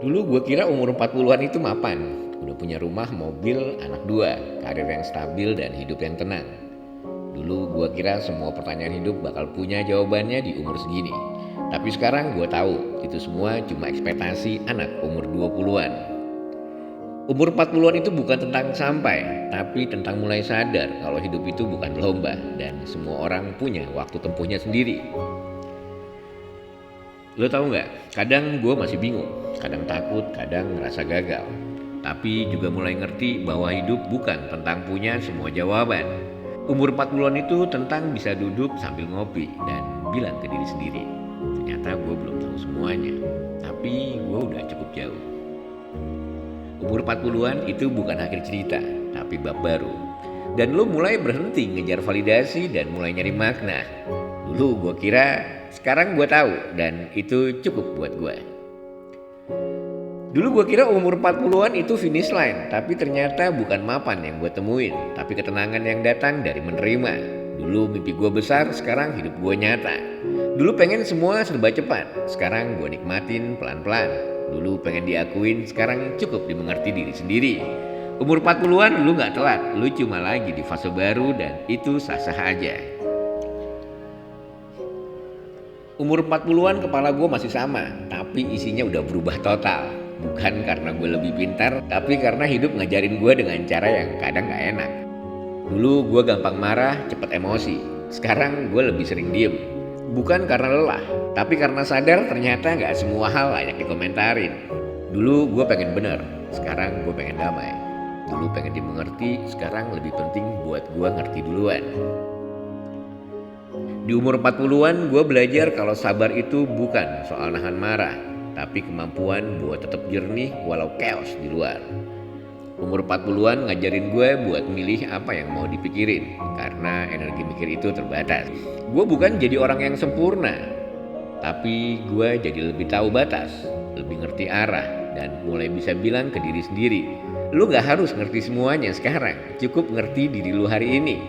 Dulu gue kira umur 40-an itu mapan. Udah punya rumah, mobil, anak dua, karir yang stabil dan hidup yang tenang. Dulu gue kira semua pertanyaan hidup bakal punya jawabannya di umur segini. Tapi sekarang gue tahu itu semua cuma ekspektasi anak umur 20-an. Umur 40-an itu bukan tentang sampai, tapi tentang mulai sadar kalau hidup itu bukan lomba dan semua orang punya waktu tempuhnya sendiri. Lo tahu nggak? Kadang gue masih bingung, kadang takut, kadang ngerasa gagal. Tapi juga mulai ngerti bahwa hidup bukan tentang punya semua jawaban. Umur 40-an itu tentang bisa duduk sambil ngopi dan bilang ke diri sendiri, ternyata gue belum tahu semuanya, tapi gue udah cukup jauh. Umur 40-an itu bukan akhir cerita, tapi bab baru. Dan lo mulai berhenti ngejar validasi dan mulai nyari makna. Dulu gue kira, sekarang gue tahu dan itu cukup buat gue. Dulu gue kira umur 40-an itu finish line, tapi ternyata bukan mapan yang gue temuin, tapi ketenangan yang datang dari menerima. Dulu mimpi gue besar, sekarang hidup gue nyata. Dulu pengen semua serba cepat, sekarang gue nikmatin pelan-pelan. Dulu pengen diakuin, sekarang cukup dimengerti diri sendiri. Umur 40-an lu gak telat, lu cuma lagi di fase baru dan itu sah-sah aja. Umur 40-an kepala gue masih sama, tapi isinya udah berubah total. Bukan karena gue lebih pintar, tapi karena hidup ngajarin gue dengan cara yang kadang gak enak. Dulu gue gampang marah, cepet emosi. Sekarang gue lebih sering diem. Bukan karena lelah, tapi karena sadar ternyata gak semua hal layak dikomentarin. Dulu gue pengen bener, sekarang gue pengen damai. Dulu pengen dimengerti, sekarang lebih penting buat gue ngerti duluan. Di umur 40-an gue belajar kalau sabar itu bukan soal nahan marah, tapi kemampuan buat tetap jernih walau chaos di luar. Umur 40-an ngajarin gue buat milih apa yang mau dipikirin, karena energi mikir itu terbatas. Gue bukan jadi orang yang sempurna, tapi gue jadi lebih tahu batas, lebih ngerti arah, dan mulai bisa bilang ke diri sendiri, lu gak harus ngerti semuanya sekarang, cukup ngerti diri lu hari ini.